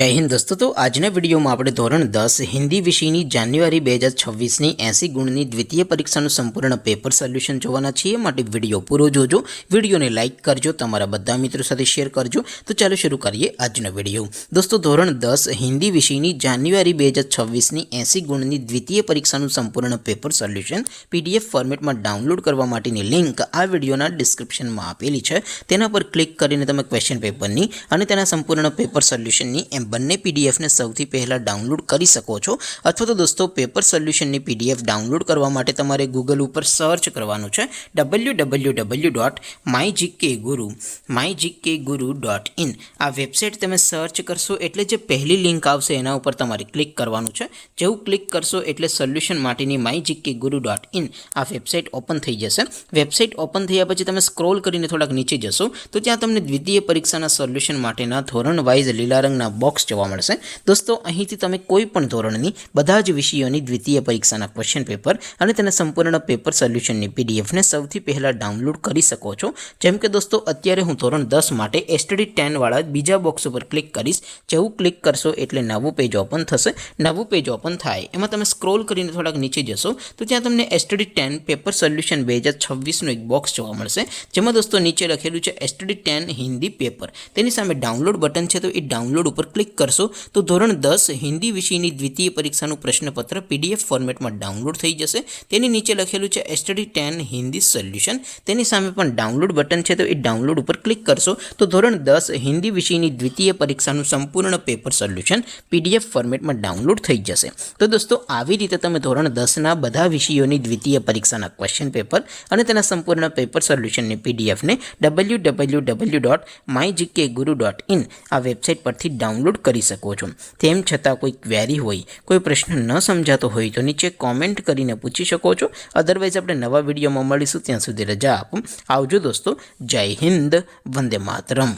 जय हिंद दोस्तों। तो આજના વિડીયોમાં આપણે ધોરણ 10 હિન્દી વિષયની જાન્યુઆરી 2026ની 80 ગુણની દ્વિતીય પરીક્ષાનું સંપૂર્ણ પેપર સોલ્યુશન જોવાના છીએ। માટે વિડીયો પૂરો જોજો, વિડીયોને લાઇક કરજો, તમારા બધા મિત્રો સાથે શેર કરજો। તો ચાલો શરૂ કરીએ આજનો વિડીયો। દોસ્તો ધોરણ 10 હિન્દી વિષયની જાન્યુઆરી 2026ની 80 ગુણની દ્વિતીય પરીક્ષાનું સંપૂર્ણ પેપર સોલ્યુશન PDF ફોર્મેટમાં ડાઉનલોડ કરવા માટેની લિંક આ વિડીયોના ડિસ્ક્રિપ્શનમાં આપેલી છે। તેના પર ક્લિક કરીને તમે ક્વેશ્ચન પેપરની અને તેના સંપૂર્ણ પેપર સોલ્યુશનની બંને PDF ને સૌથી પહેલા ડાઉનલોડ કરી શકો છો। અથવા તો દોસ્તો પેપર સોલ્યુશનની PDF ડાઉનલોડ કરવા માટે તમારે ગૂગલ ઉપર સર્ચ કરવાનું છે www.mygkguru.in। આ વેબસાઇટ તમે સર્ચ કરશો એટલે જે પહેલી લિંક આવશે એના ઉપર તમારે ક્લિક કરવાનું છે। જેવું ક્લિક કરશો એટલે સોલ્યુશન માટેની mygkguru.in આ વેબસાઇટ ઓપન થઈ જશે। વેબસાઇટ ઓપન થયા પછી તમે સ્ક્રોલ કરીને થોડાક નીચે જશો તો ત્યાં તમને દ્વિતીય પરીક્ષાના સોલ્યુશન માટેના ધોરણ વાઇઝ લીલા રંગના બોક્સ જોવા મળશે। દોસ્તો અહીંથી તમે કોઈ પણ ધોરણની બધા જ વિષયોની દ્વિતીય પરીક્ષાના ક્વેશ્ચન પેપર અને તેના સંપૂર્ણ પેપર સોલ્યુશનની PDF ને સૌથી પહેલા ડાઉનલોડ કરી શકો છો। જેમ કે દોસ્તો અત્યારે હું ધોરણ 10 માટે STD 10 વાળા બીજા બોક્સ ઉપર ક્લિક કરીશ। જેવું ક્લિક કરશો એટલે નવું પેજ ઓપન થશે। નવું પેજ ઓપન થાય એમાં તમે સ્ક્રોલ કરીને થોડાક નીચે જશો તો ત્યાં તમને STD 10 પેપર સોલ્યુશન 2026નું એક બોક્સ જોવા મળશે। જેમાં દોસ્તો નીચે લખેલું છે STD 10 હિન્દી પેપર, તેની સામે ડાઉનલોડ બટન છે તો એ ડાઉનલોડ ઉપર ક્લિક કરશો તો ધોરણ 10 હિન્દી વિષયની દ્વિતીય પરીક્ષાનું પ્રશ્નપત્ર PDF ફોર્મેટમાં ડાઉનલોડ થઈ જશે। તેની નીચે લખેલું છે STD 10 હિન્દી સોલ્યુશન, તેની સામે પણ ડાઉનલોડ બટન છે તો એ ડાઉનલોડ ઉપર ક્લિક કરશો તો ધોરણ 10 હિન્દી વિષયની દ્વિતીય પરીક્ષાનું સંપૂર્ણ પેપર સોલ્યુશન PDF ફોર્મેટમાં ડાઉનલોડ થઈ જશે। તો દોસ્તો આવી રીતે તમે ધોરણ 10ના બધા વિષયોની દ્વિતીય પરીક્ષાના ક્વેશ્ચન પેપર અને તેના સંપૂર્ણ પેપર સોલ્યુશનની PDF ને www.mygkguru.in આ વેબસાઇટ પરથી ડાઉનલોડ કરી શકો છો। તેમ છતાં કોઈ ક્વેરી હોય, કોઈ પ્રશ્ન ન સમજાતો હોય તો નીચે કોમેન્ટ કરીને પૂછી શકો છો। અધરવાઇઝ આપણે નવા વિડીયોમાં મળીશું, ત્યાં સુધી રજા આપો। આવજો દોસ્તો, જય હિન્દ, વંદે માતરમ।